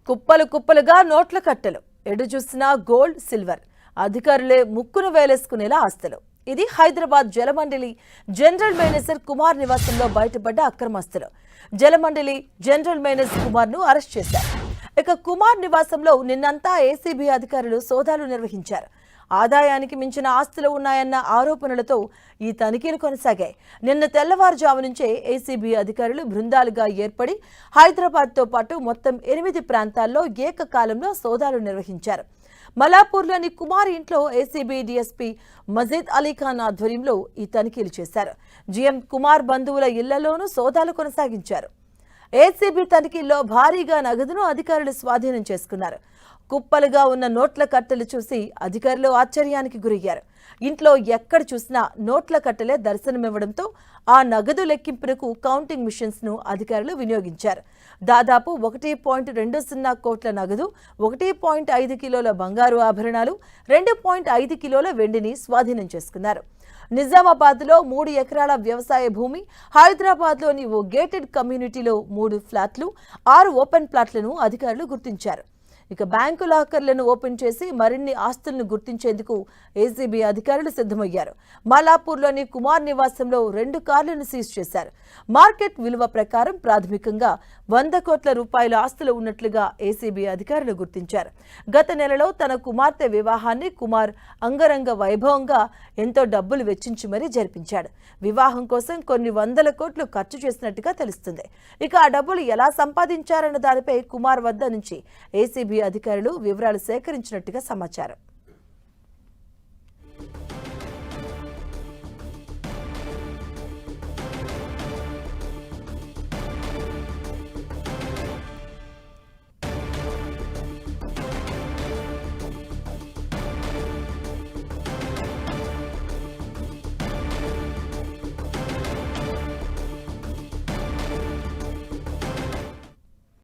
కుప్పలు కుప్పలుగా నోట్ల కట్టలు, ఎడు చూసినా గోల్డ్ సిల్వర్, అధికారులే ముక్కును వేలేసుకునేలా ఆస్తులు. ఇది హైదరాబాద్ జలమండలి జనరల్ మేనేజర్ కుమార్ నివాసంలో బయటపడ్డ అక్రమాస్తులు. జలమండలి జనరల్ మేనేజర్ కుమార్ ను అరెస్ట్ చేశారు. ఇక కుమార్ నివాసంలో నిన్నంతా ఏసీబీ అధికారులు సోదాలు నిర్వహించారు. ఆదాయానికి మించిన ఆస్తులు ఉన్నాయన్న ఆరోపణలతో ఈ తనిఖీలు కొనసాగాయి. నిన్న తెల్లవారుజాము నుంచే ఏసీబీ అధికారులు బృందాలుగా ఏర్పడి హైదరాబాద్తో పాటు మొత్తం 8 ప్రాంతాల్లో ఏకకాలంలో సోదాలు నిర్వహించారు. మలాపూర్లోని కుమార్ ఇంట్లో ఏసీబీ డీఎస్పీ మజీద్ అలీఖాన్ ఆధ్వర్యంలో ఈ తనిఖీలు చేశారు. జీఎం కుమార్ బంధువుల ఇళ్లలోనూ సోదాలు కొనసాగించారు. ఏసీబీ తనిఖీల్లో భారీగా నగదును అధికారులు స్వాధీనం చేసుకున్నారు. కుప్పలుగా ఉన్న నోట్ల కట్టలు చూసి అధికారులు ఆశ్చర్యానికి గురయ్యారు. ఇంట్లో ఎక్కడ చూసినా నోట్ల కట్టలే దర్శనమివ్వడంతో ఆ నగదు లెక్కింపునకు కౌంటింగ్ మిషన్స్ ను అధికారులు వినియోగించారు. దాదాపు 1.20 కోట్ల నగదు, 1.5 కిలోల బంగారు ఆభరణాలు, 2.5 కిలోల వెండిని స్వాధీనం చేసుకున్నారు. నిజామాబాద్లో 3 ఎకరాల వ్యవసాయ భూమి, హైదరాబాద్లోని ఓ గేటెడ్ కమ్యూనిటీలో 3 ఫ్లాట్లు, 6 ఓపెన్ ప్లాట్లను అధికారులు గుర్తించారు. ఇక బ్యాంకు లాకర్లను ఓపెన్ చేసి మరిన్ని ఆస్తులను గుర్తించేందుకు ఏసీబీ అధికారులు సిద్ధమయ్యారు. మలాపూర్లోని కుమార్ నివాసంలో 2 కార్లను సీజ్ చేశారు. మార్కెట్ విలువ ప్రకారం ప్రాథమికంగా 100 కోట్ల రూపాయల ఆస్తులు ఉన్నట్లుగా ఏసీబీ అధికారులు గుర్తించారు. గత నెలలో తన కుమార్తె వివాహాన్ని కుమార్ అంగరంగ వైభవంగా ఎంతో డబ్బులు వెచ్చించి మరీ జరిపించాడు. వివాహం కోసం కొన్ని 100 కోట్లు ఖర్చు చేసినట్టుగా తెలుస్తుంది. ఇక ఆ డబ్బులు ఎలా సంపాదించారన్న దానిపై కుమార్ వద్ద నుంచి ఏసీబీ అధికారులు వివరాలు సేకరించినట్టుగా సమాచారం.